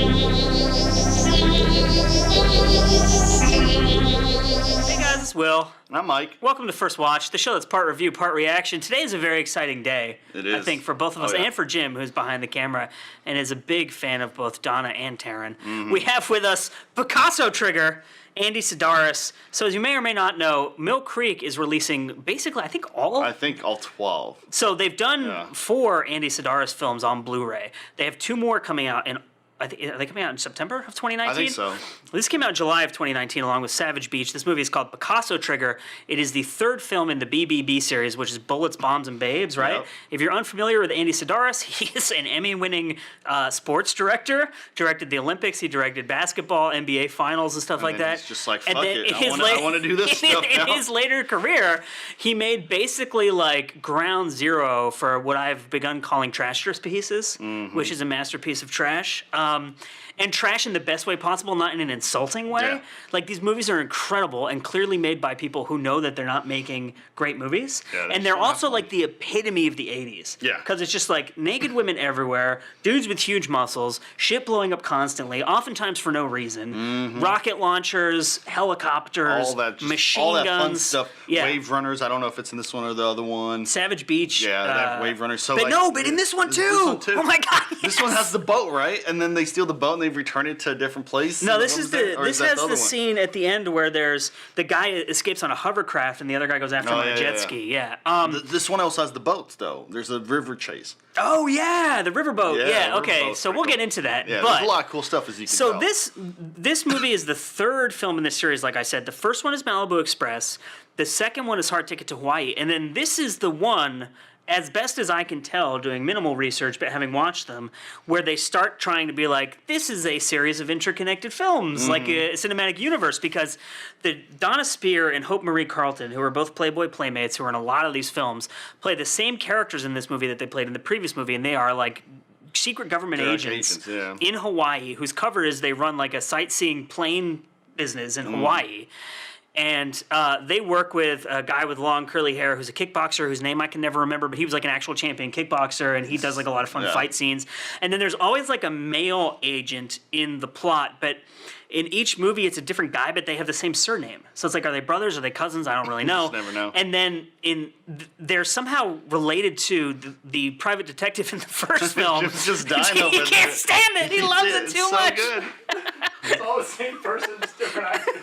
Hey guys, it's Will. And I'm Mike. Welcome to First Watch, the show that's part review, part reaction. Today is a very exciting day. It is. I think for both of us Oh, yeah. and for Jim, who's behind the camera and is a big fan of both Donna and Taryn. We have with us Picasso Trigger, Andy Sidaris. So as you may or may not know, Mill Creek is releasing basically, I think all. I think all 12. So they've done Yeah. 4 Andy Sidaris films on Blu-ray. They have 2 more coming out in. Are they coming out in September of 2019? I think so. This came out in July of 2019 along with Savage Beach. This movie is called Picasso Trigger. It is the 3rd film in the BBB series, which is Bullets, Bombs, and Babes, right? Yep. If you're unfamiliar with Andy Sidaris, he is an Emmy-winning sports director. Directed the Olympics. He directed basketball, NBA Finals, and stuff like that. He's just like, And fuck then it. in I want to do this stuff in now. his later career, he made basically like ground zero for what I've begun calling trash pieces, which is a masterpiece of trash. And trash in the best way possible, not in an insulting way. Yeah. Like, these movies are incredible and clearly made by people who know that they're not making great movies. Yeah, and they're sure also have like the epitome of the 80s. Yeah. Because it's just like naked women everywhere, dudes with huge muscles, shit blowing up constantly, oftentimes for no reason, rocket launchers, helicopters, all that, machine all that guns. fun stuff. Yeah. Wave runners. I don't know if it's in this one or the other one. Savage Beach. Yeah, that wave runners. So But like, no, but in this one too. This one too. Oh my god. This one has the boat, right? And then they steal the boat and they return it to a different place. No, and this what is was that? the Or this that has other the one? scene at the end where there's the guy escapes on a hovercraft and the other guy goes after him on a jet ski. Yeah. This one also has the boats though. There's a river chase. Oh yeah, the riverboat. Yeah, Yeah. the Okay. riverboat's So pretty we'll cool. get into that. Yeah, but there's a lot of cool stuff as you can so tell. this movie is the 3rd film in this series. Like I said, the first one is Malibu Express. The second one is Hard Ticket to Hawaii, and then this is the one, as best as I can tell, doing minimal research, but having watched them, where they start trying to be like, this is a series of interconnected films, like a cinematic universe, because the Donna Spear and Hope Marie Carlton, who are both Playboy playmates, who are in a lot of these films, play the same characters in this movie that they played in the previous movie, and they are like secret government They're like agents yeah. in Hawaii, whose cover is they run like a sightseeing plane business in Hawaii. And they work with a guy with long curly hair who's a kickboxer whose name I can never remember, but he was like an actual champion kickboxer, and he does like a lot of fun Yeah. fight scenes. And then there's always like a male agent in the plot, but in each movie it's a different guy, but they have the same surname. So it's like, are they brothers? Are they cousins? I don't really know. Just never know. And then they're somehow related to the private detective in the first film. Jim's just dying over He there. can't stand it. He loves it It's too so much. good. It's all the same person, just different actors.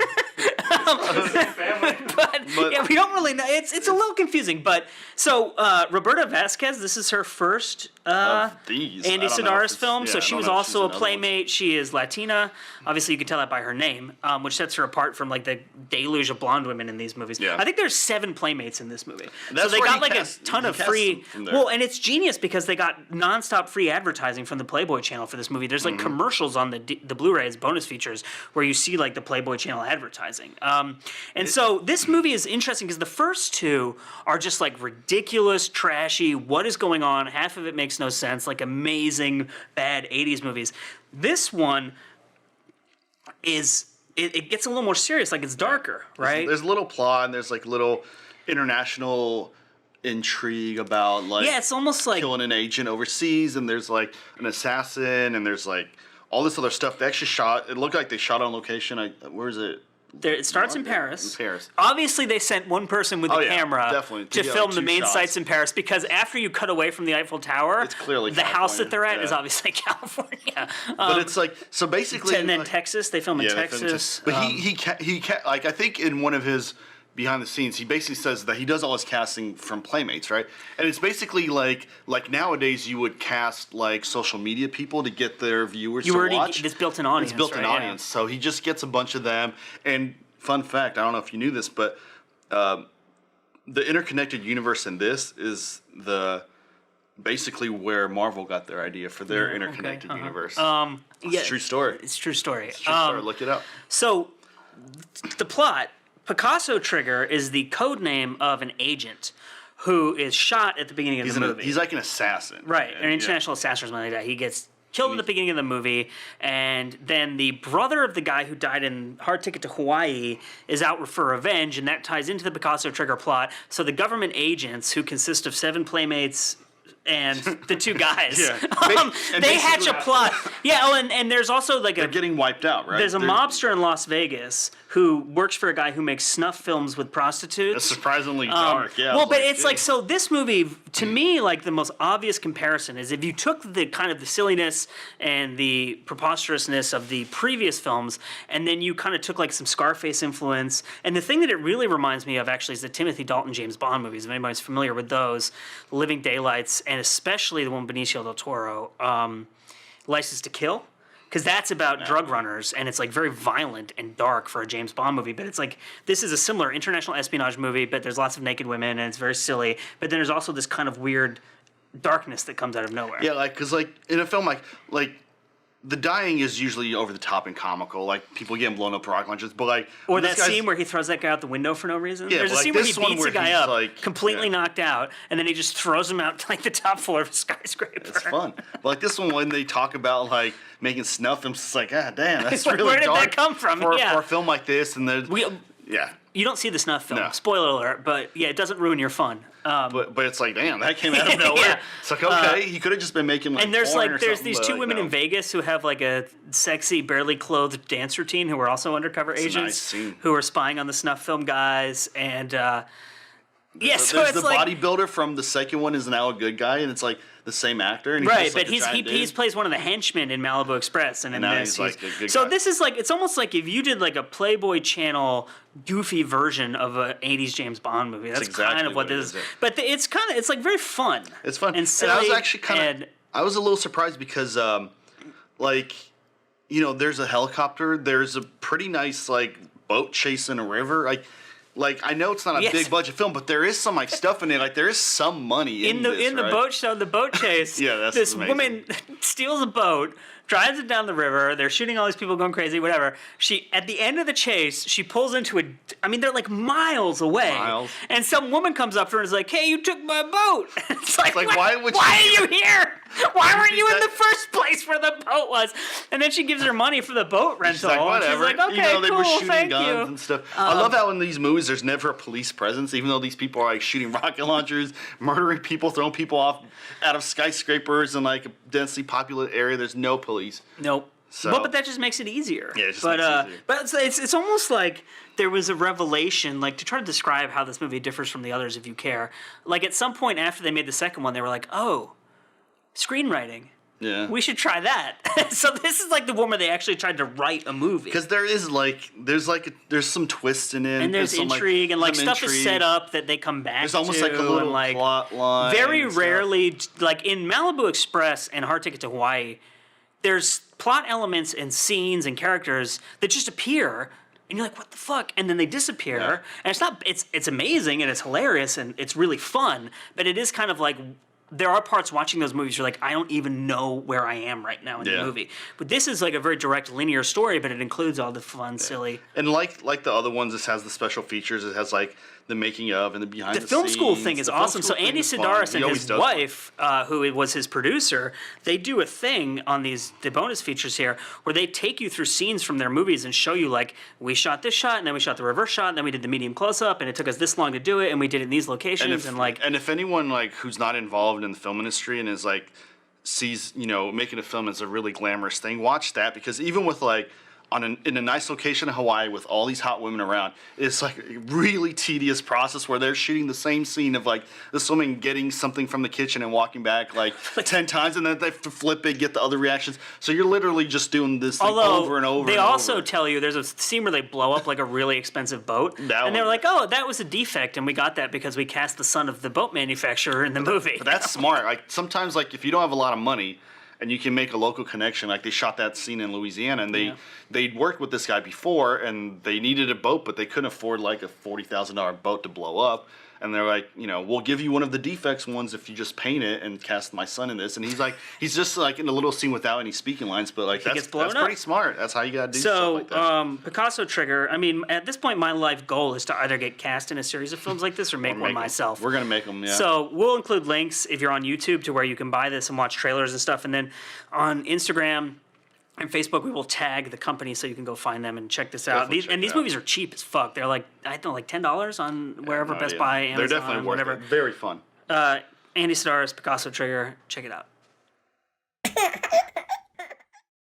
It's the same family. But yeah, we don't really know. It's a little confusing. But so Roberta Vasquez, this is her first Of these, Andy I don't know if Sidaris it's- film. yeah, So I she don't was know if she's also a in other ones. playmate. She is Latina. Obviously, you can tell that by her name, which sets her apart from like the deluge of blonde women in these movies. Yeah. I think there's 7 playmates in this movie. That's so they where got he like cast- a ton he of cast free. them from there. Well, and it's genius because they got nonstop free advertising from the Playboy channel for this movie. There's Mm-hmm. like commercials on the Blu-ray as bonus features where you see like the Playboy channel advertising. And so this movie is interesting because the first 2 are just like ridiculous, trashy. What is going on? Half of it makes no sense. Like amazing bad 80s movies. This one is it gets a little more serious. Like it's darker, right? There's a little plot and there's like little international intrigue about like Yeah, it's almost like killing an agent overseas, and there's like an assassin, and there's like all this other stuff. They actually shot. It looked like they shot on location. Where is it? it starts in Paris. In Paris. Obviously, they sent one person with Oh, the yeah, camera definitely, to to get, film like, the 2 main shots. sites in Paris because after you cut away from the Eiffel Tower, It's clearly the house that they're at California, is yeah. obviously California. But it's like so basically. And then like, Texas, they film in yeah, they filmed Texas. But he like I think in one of his behind the scenes, he basically says that he does all his casting from Playmates, right? And it's basically like nowadays you would cast like social media people to get their viewers you to already watch. this built-in audience. It's built-in right? Yeah. audience, so he just gets a bunch of them. And fun fact, I don't know if you knew this, but the interconnected universe in this is basically where Marvel got their idea for their interconnected universe. It's a true story. It's a true story. True story. Look it up. So, the plot, Picasso Trigger is the code name of an agent who is shot at the beginning of the movie. He's like an assassin. Right, And, an international assassin or something like that. He gets killed at the beginning of the movie, and then the brother of the guy who died in Hard Ticket to Hawaii is out for revenge, and that ties into the Picasso Trigger plot. So the government agents, who consist of 7 playmates, and the two guys. Yeah. And They hatch a basically- plot. Yeah. Oh, and there's also like They're getting wiped out, right? there's a They're- mobster in Las Vegas who works for a guy who makes snuff films with prostitutes. It's surprisingly dark, yeah. I Well, was but it's like, "Geez." so this movie, to me, like the most obvious comparison is if you took the kind of the silliness and the preposterousness of the previous films, and then you kind of took like some Scarface influence. And the thing that it really reminds me of actually is the Timothy Dalton James Bond movies. If anybody's familiar with those, Living Daylights, and especially the one with Benicio del Toro, License to Kill. Because that's about drug runners, and it's like very violent and dark for a James Bond movie. But it's like, this is a similar international espionage movie, but there's lots of naked women, and it's very silly. But then there's also this kind of weird darkness that comes out of nowhere. Yeah, like, because, like, in a film like the dying is usually over the top and comical. Like, people getting blown up with rocket launchers, but, like... Or this that guy's- scene where he throws that guy out the window for no reason. Yeah, There's a but, like, scene where he this one beats where a guy he's, up, like, completely yeah. knocked out, and then he just throws him out to, like, the top floor of a skyscraper. It's fun. But, like, this one, when they talk about, like, making snuff films, it's like, ah, damn, that's Like, really where did that dark come from? For, Yeah. for a film like this, and there's... Yeah. You don't see the snuff film. No. Spoiler alert, but yeah, it doesn't ruin your fun. But it's like, damn, that came out of nowhere. Yeah. It's like, okay, he could have just been making, like, And there's porn or like there's something, these but, two like, women no. in Vegas who have like a sexy, barely clothed dance routine who are also undercover a agents nice scene. who are spying on the snuff film guys. And yeah, so There's it's the like bodybuilder from the second one is now a good guy, and it's like the same actor. And he's right, just, like, but a giant he dude. plays one of the henchmen in Malibu Express, and in now this he's, like, a good so guy. this is like it's almost like if you did like a Playboy Channel goofy version of a '80s James Bond movie. That's exactly kind of what what it this is, is. yeah. But it's like very fun. It's fun. and silly. I was actually kind and of, I was a little surprised because, like, you know, there's a helicopter, there's a pretty nice, like, boat chase in a river. Like I know it's not a Yes. big budget film, but there is some, like, stuff in it. Like, there is some money in the this, right? boat show, the boat chase. Yeah, that's this amazing. woman steals a boat, drives it down the river. They're shooting all these people going crazy, whatever. She at the end of the chase, she pulls into a. I mean, they're like miles away. Miles. And some woman comes up to her and is like, "Hey, you took my boat." It's like, like, "What- why would Why you- are you here? Why weren't you in that- the first place where the boat was? And then she gives her money for the boat rental. She's like, and whatever. She's like, okay, Even though they cool, were shooting thank guns you. and stuff. I love how in these movies there's never a police presence, even though these people are like shooting rocket launchers, murdering people, throwing people off out of skyscrapers in like a densely populated area. There's no police. Nope. So- Well, but that just makes it easier. Yeah, it just but, makes it easier. But it's almost like there was a revelation, like to try to describe how this movie differs from the others, if you care. Like at some point after they made the second one, they were like, "Oh, screenwriting. Yeah. We should try that." So this is like the one where they actually tried to write a movie. Because there is there's some twists in it, And there's some, intrigue, and like some stuff is intrigue. set up that they come back There's almost to, like a little and like plot line. very and stuff. rarely, like in Malibu Express and Hard Ticket to Hawaii, there's plot elements and scenes and characters that just appear, and you're like, "What the fuck?" And then they disappear, Yeah. and it's not. It's amazing and it's hilarious and it's really fun, but it is kind of like. There are parts watching those movies you're like, I don't even know where I am right now in the Yeah. movie. But this is like a very direct linear story, but it includes all the fun, silly. And like the other ones, this has the special features. It has like the making of and the behind The film school thing is The film awesome. So school thing Andy is fun. Sidaris He and always his does wife, who was his producer, they do a thing on the bonus features here where they take you through scenes from their movies and show you like we shot this shot and then we shot the reverse shot and then we did the medium close up and it took us this long to do it and we did it in these locations and if anyone like who's not involved in the film industry and is like sees making a film as a really glamorous thing, watch that, because even with like in a nice location in Hawaii with all these hot women around, it's like a really tedious process where they're shooting the same scene of like this woman getting something from the kitchen and walking back like 10 times, and then they have to flip it, get the other reactions. So you're literally just doing this thing over and over. They and also over. tell you there's a scene where they blow up like a really expensive boat, and one. they're like, "Oh, that was a defect, and we got that because we cast the son of the boat manufacturer in the movie." But that's smart. Like sometimes, like if you don't have a lot of money and you can make a local connection, like they shot that scene in Louisiana, and they'd worked with this guy before, and they needed a boat, but they couldn't afford like a $40,000 boat to blow up. And they're like, we'll give you one of the defects ones if you just paint it and cast my son in this. And he's just like in a little scene without any speaking lines, but like gets blown that's up. pretty smart. That's how you gotta do stuff So, like that. Picasso Trigger, I mean, at this point, my life goal is to either get cast in a series of films like this or make one myself. We're gonna make them, yeah. So we'll include links if you're on YouTube to where you can buy this and watch trailers and stuff. And then on Instagram and Facebook, we will tag the company so you can go find them and check this out. Definitely check These it out. movies are cheap as fuck. They're like, I don't know, like $10 on wherever, No Best idea. Buy, They're Amazon, definitely worth whatever. it. Very fun. Andy Starr's Picasso Trigger. Check it out.